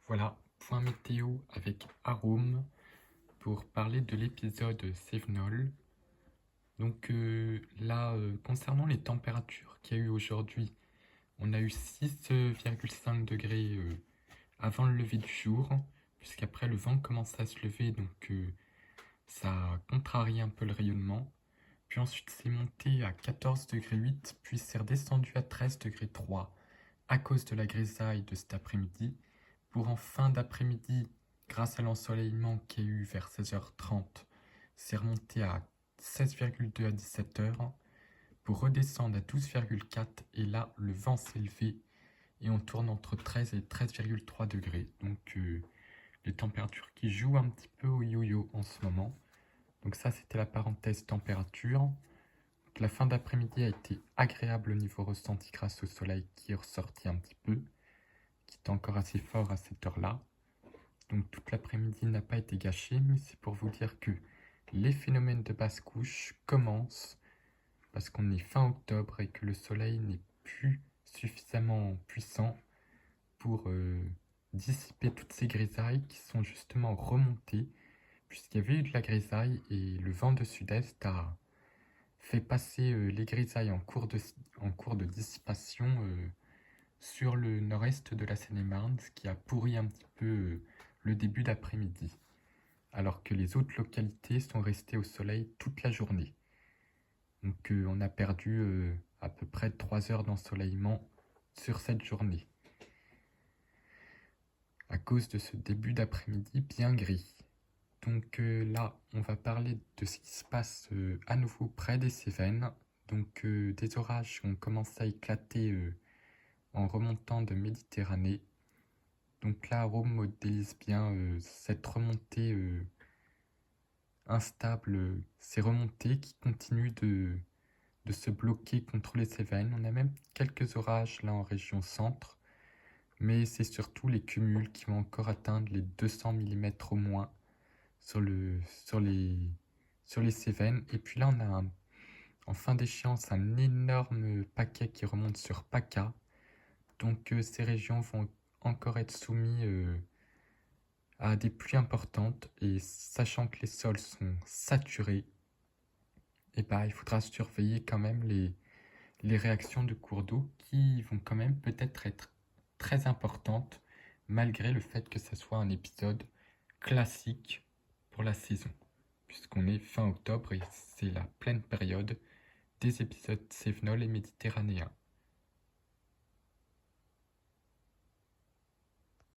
Voilà, point météo avec Arôme pour parler de l'épisode Cévenol. Donc là, concernant les températures qu'il y a eu aujourd'hui, on a eu 6,5 degrés avant le lever du jour, puisqu'après le vent commence à se lever, donc ça a contrarié un peu le rayonnement. Puis ensuite c'est monté à 14 degrés 8, puis c'est redescendu à 13 degrés 3 à cause de la grisaille de cet après-midi, pour en fin d'après-midi, grâce à l'ensoleillement qu'il y a eu vers 16h30, c'est remonté à 16,2 à 17h, pour redescendre à 12,4, et là, le vent s'est levé, et on tourne entre 13 et 13,3 degrés. Donc, les températures qui jouent un petit peu au yo-yo en ce moment. Donc ça, c'était la parenthèse température. Donc, la fin d'après-midi a été agréable au niveau ressenti grâce au soleil qui est ressorti un petit peu, qui est encore assez fort à cette heure-là. Donc toute l'après-midi n'a pas été gâchée, mais c'est pour vous dire que les phénomènes de basse couche commencent parce qu'on est fin octobre et que le soleil n'est plus suffisamment puissant pour dissiper toutes ces grisailles qui sont justement remontées, puisqu'il y avait eu de la grisaille et le vent de sud-est a fait passer les grisailles en cours de dissipation sur le nord-est de la Seine-et-Marne, ce qui a pourri un petit peu le début d'après-midi, alors que les autres localités sont restées au soleil toute la journée. Donc on a perdu à peu près 3 heures d'ensoleillement sur cette journée, à cause de ce début d'après-midi bien gris. Donc là, on va parler de ce qui se passe à nouveau près des Cévennes. Donc des orages ont commencé à éclater en remontant de Méditerranée. Donc là, Rome modélise bien cette remontée instable, ces remontées qui continuent de se bloquer contre les Cévennes. On a même quelques orages là en région centre, mais c'est surtout les cumuls qui vont encore atteindre les 200 mm au moins sur les Cévennes. Et puis là, on a en fin d'échéance un énorme paquet qui remonte sur PACA. Donc ces régions vont encore être soumises à des pluies importantes, et sachant que les sols sont saturés, et bah, il faudra surveiller quand même les réactions de cours d'eau qui vont quand même peut-être être très importantes, malgré le fait que ce soit un épisode classique pour la saison, puisqu'on est fin octobre et c'est la pleine période des épisodes cévenol et méditerranéens.